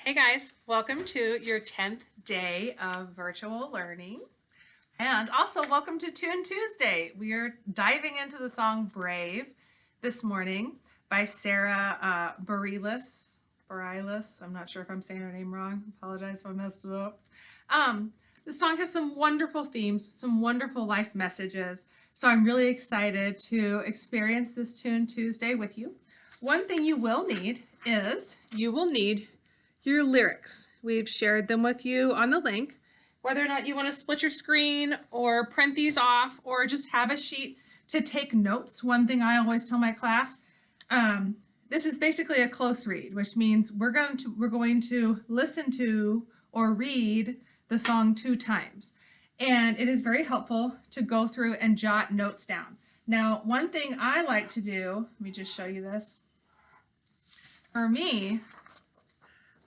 Hey guys, welcome to your 10th day of virtual learning. And also welcome to Tune Tuesday. We are diving into the song Brave this morning by Sarah Bareilles. I'm not sure if I'm saying her name wrong. Apologize if I messed it up. The song has some wonderful themes, some wonderful life messages. So I'm really excited to experience this Tune Tuesday with you. One thing you will need is your lyrics. We've shared them with you on the link. Whether or not you want to split your screen or print these off or just have a sheet to take notes. One thing I always tell my class, this is basically a close read, which means we're going to listen to or read the song 2 times. And it is very helpful to go through and jot notes down. Now, one thing I like to do, let me just show you this. For me,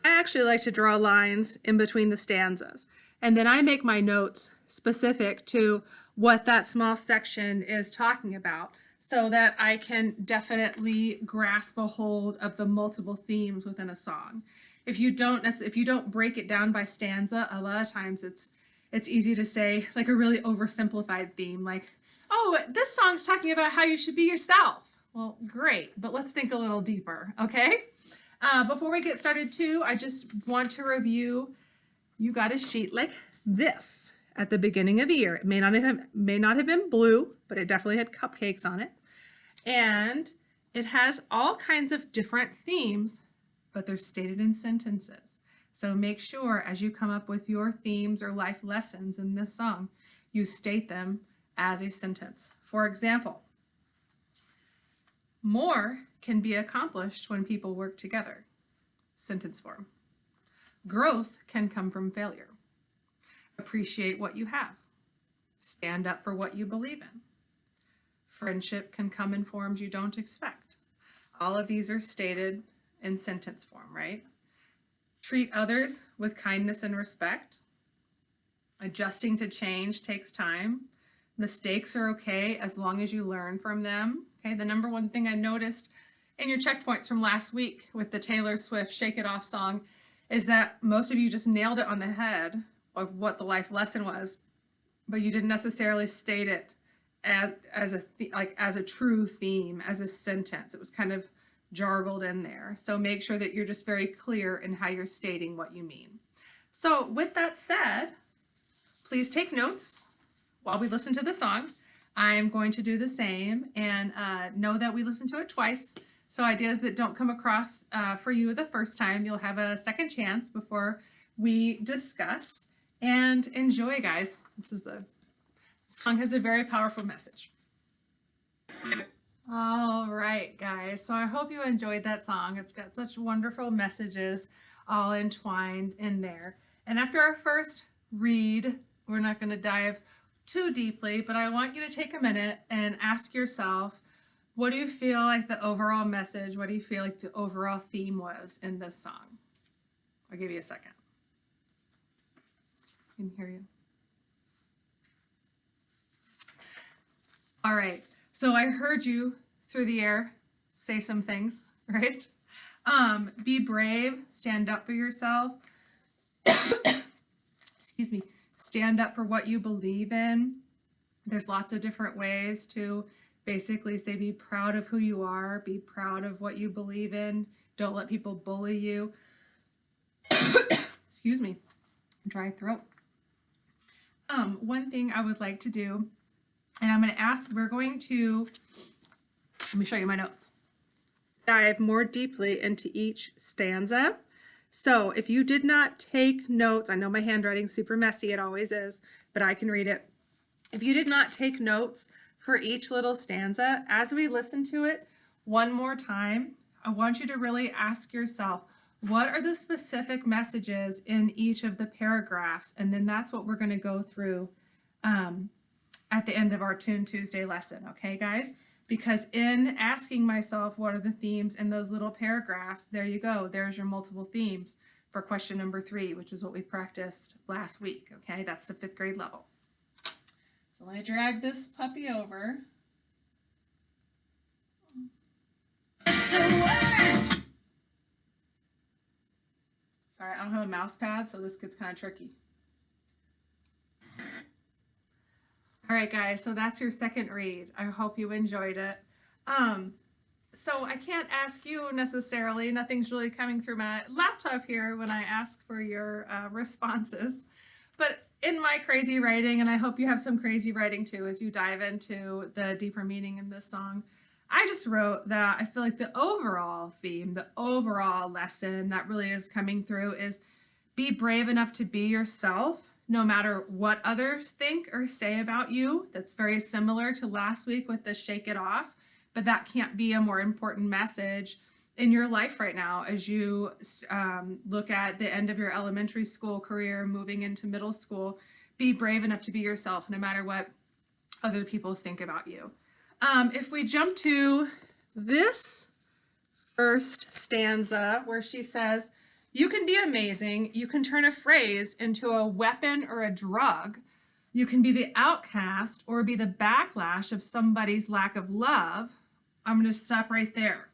I actually like to draw lines in between the stanzas. And then I make my notes specific to what that small section is talking about so that I can definitely grasp a hold of the multiple themes within a song. If you don't break it down by stanza, a lot of times it's easy to say like a really oversimplified theme like, oh, this song's talking about how you should be yourself. Well, great, but let's think a little deeper, okay? Before we get started too, I just want to review, you got a sheet like this at the beginning of the year. It may not have been blue, but it definitely had cupcakes on it. And it has all kinds of different themes, but they're stated in sentences. So make sure as you come up with your themes or life lessons in this song, you state them as a sentence. For example, more can be accomplished when people work together. Sentence form. Growth can come from failure. Appreciate what you have. Stand up for what you believe in. Friendship can come in forms you don't expect. All of these are stated in sentence form, right? Treat others with kindness and respect. Adjusting to change takes time. Mistakes are okay as long as you learn from them. Okay, the number one thing I noticed in your checkpoints from last week with the Taylor Swift Shake It Off song is that most of you just nailed it on the head of what the life lesson was, but you didn't necessarily state it as a true theme, as a sentence. It was kind of jargled in there. So make sure that you're just very clear in how you're stating what you mean. So with that said, please take notes while we listen to the song. I'm going to do the same and know that we listened to it twice. So ideas that don't come across for you the first time, you'll have a second chance before we discuss. And enjoy, guys. This song has a very powerful message. All right, guys. So I hope you enjoyed that song. It's got such wonderful messages all entwined in there. And after our first read, we're not going to dive too deeply, but I want you to take a minute and ask yourself, what do you feel like the overall message, what do you feel like the overall theme was in this song? I'll give you a second. I can hear you. All right, so I heard you through the air say some things, right? Be brave, stand up for yourself. Excuse me. Stand up for what you believe in. There's lots of different ways to basically say be proud of who you are, be proud of what you believe in. Don't let people bully you. Excuse me, dry throat. One thing I would like to do, and I'm going to ask, let me show you my notes. Dive more deeply into each stanza. So if you did not take notes, I know my handwriting's super messy, it always is, but I can read it. If you did not take notes for each little stanza, as we listen to it one more time, I want you to really ask yourself, what are the specific messages in each of the paragraphs? And then that's what we're going to go through at the end of our Tune Tuesday lesson, okay, guys? Because in asking myself what are the themes in those little paragraphs, there you go. There's your multiple themes for question number 3, which is what we practiced last week, okay? That's the 5th grade level. So let me drag this puppy over. Sorry, I don't have a mouse pad, so this gets kind of tricky. All right, guys, so that's your second read. I hope you enjoyed it. So I can't ask you necessarily, nothing's really coming through my laptop here when I ask for your responses. But in my crazy writing, and I hope you have some crazy writing too as you dive into the deeper meaning in this song, I just wrote that I feel like the overall theme, the overall lesson that really is coming through is be brave enough to be yourself, no matter what others think or say about you. That's very similar to last week with the shake it off, but that can't be a more important message in your life right now as you look at the end of your elementary school career, moving into middle school. Be brave enough to be yourself, no matter what other people think about you. If we jump to this first stanza where she says, you can be amazing, you can turn a phrase into a weapon or a drug, you can be the outcast or be the backlash of somebody's lack of love, I'm going to stop right there.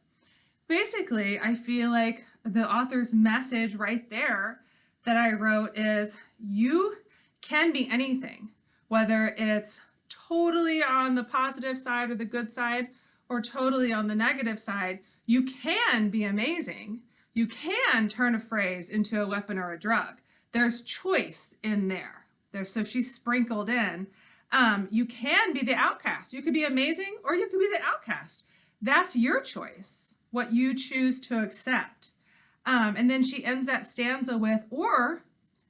Basically, I feel like the author's message right there that I wrote is you can be anything, whether it's totally on the positive side or the good side, or totally on the negative side. You can be amazing. You can turn a phrase into a weapon or a drug. There's choice in there. So she's sprinkled in. You can be the outcast. You could be amazing or you could be the outcast. That's your choice, what you choose to accept. And then she ends that stanza with, or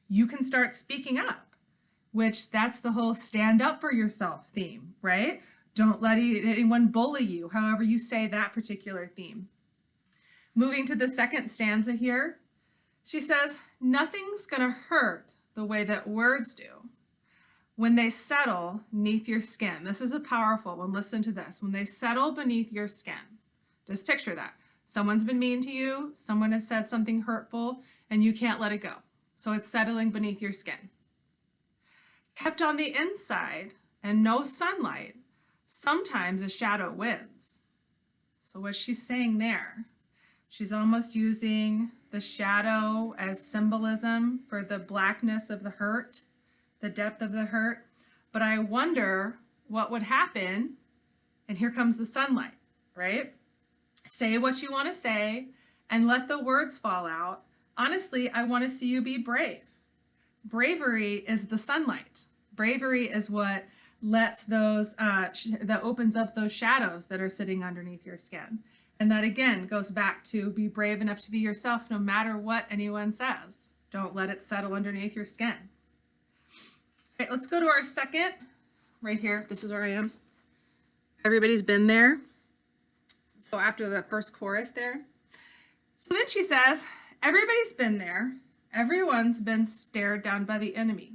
you can start speaking up, which that's the whole stand up for yourself theme, right? Don't let anyone bully you, however you say that particular theme. Moving to the second stanza here, she says, nothing's gonna hurt the way that words do when they settle beneath your skin. This is a powerful one, listen to this. When they settle beneath your skin, just picture that. Someone's been mean to you, someone has said something hurtful, and you can't let it go. So it's settling beneath your skin. Kept on the inside and no sunlight, sometimes a shadow wins. So what she's saying there, she's almost using the shadow as symbolism for the blackness of the hurt, the depth of the hurt. But I wonder what would happen, and here comes the sunlight, right? Say what you want to say and let the words fall out. Honestly, I want to see you be brave. Bravery is the sunlight. Bravery is what lets those, that opens up those shadows that are sitting underneath your skin. And that again goes back to be brave enough to be yourself no matter what anyone says. Don't let it settle underneath your skin. All right, let's go to our second, right here. This is where I am. Everybody's been there. So after the first chorus there. So then she says, everybody's been there. Everyone's been stared down by the enemy,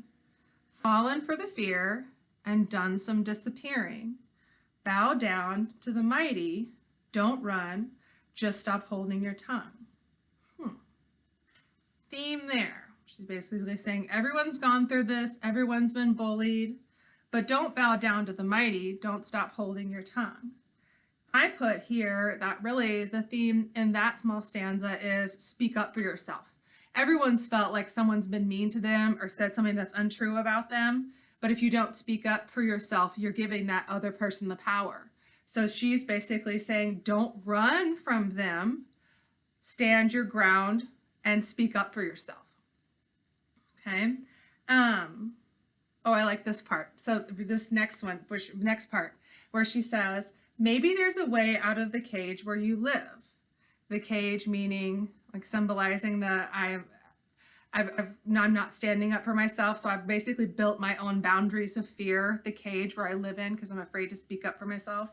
fallen for the fear, and done some disappearing. Bow down to the mighty. Don't run. Just stop holding your tongue. Theme there. She's basically saying everyone's gone through this. Everyone's been bullied. But don't bow down to the mighty. Don't stop holding your tongue. I put here that really the theme in that small stanza is speak up for yourself. Everyone's felt like someone's been mean to them or said something that's untrue about them. But if you don't speak up for yourself, you're giving that other person the power. So she's basically saying, don't run from them, stand your ground, and speak up for yourself. Okay. Oh, I like this part. So this next one, next part, where she says, maybe there's a way out of the cage where you live. The cage meaning like symbolizing that I'm not standing up for myself. So I've basically built my own boundaries of fear, the cage where I live in because I'm afraid to speak up for myself.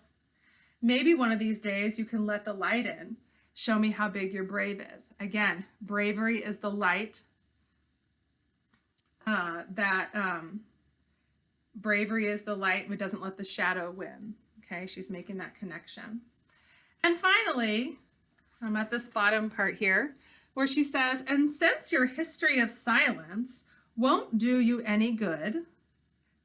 Maybe one of these days you can let the light in. Show me how big your brave is. Again, bravery is the light bravery is the light that doesn't let the shadow win. Okay, she's making that connection. And finally, I'm at this bottom part here where she says, and since your history of silence won't do you any good,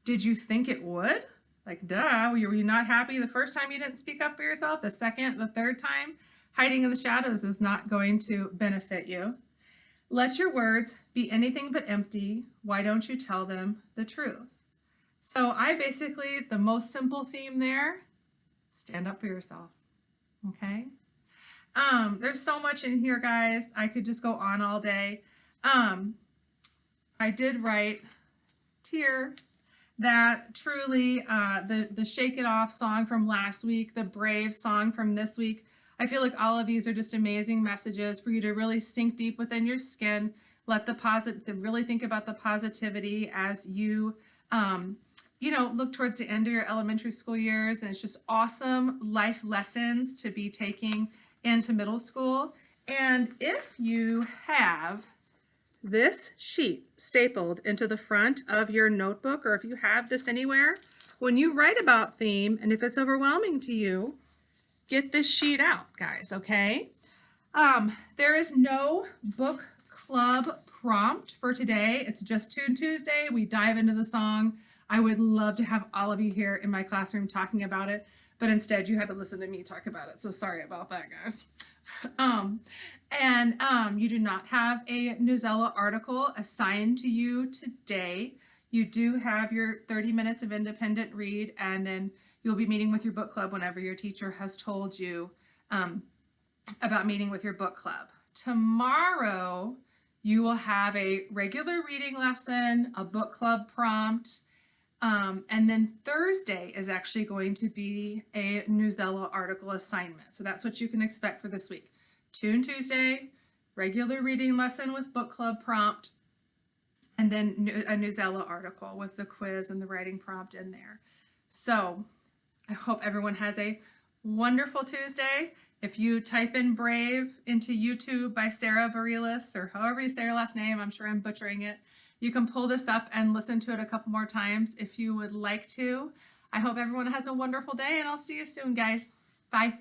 did you think it would? Like, duh, were you not happy the first time you didn't speak up for yourself? The second, the third time? Hiding in the shadows is not going to benefit you. Let your words be anything but empty. Why don't you tell them the truth? So the most simple theme there, stand up for yourself. Okay. There's so much in here, guys. I could just go on all day. I did write here that truly the Shake It Off song from last week, the Brave song from this week, I feel like all of these are just amazing messages for you to really sink deep within your skin. Let really think about the positivity as you, look towards the end of your elementary school years. And it's just awesome life lessons to be taking into middle school. And if you have this sheet stapled into the front of your notebook, or if you have this anywhere, when you write about theme, and if it's overwhelming to you, get this sheet out, guys, okay? There is no book club prompt for today. It's just Tune Tuesday. We dive into the song. I would love to have all of you here in my classroom talking about it, but instead you had to listen to me talk about it. So sorry about that, guys. You do not have a Newsela article assigned to you today. You do have your 30 minutes of independent read, and then you'll be meeting with your book club whenever your teacher has told you about meeting with your book club. Tomorrow, you will have a regular reading lesson, a book club prompt, and then Thursday is actually going to be a Newsela article assignment. So that's what you can expect for this week. Tune Tuesday, regular reading lesson with book club prompt, and then a Newsela article with the quiz and the writing prompt in there. So I hope everyone has a wonderful Tuesday. If you type in Brave into YouTube by Sarah Bareilles, or however you say her last name, I'm sure I'm butchering it, you can pull this up and listen to it a couple more times if you would like to. I hope everyone has a wonderful day, and I'll see you soon, guys. Bye.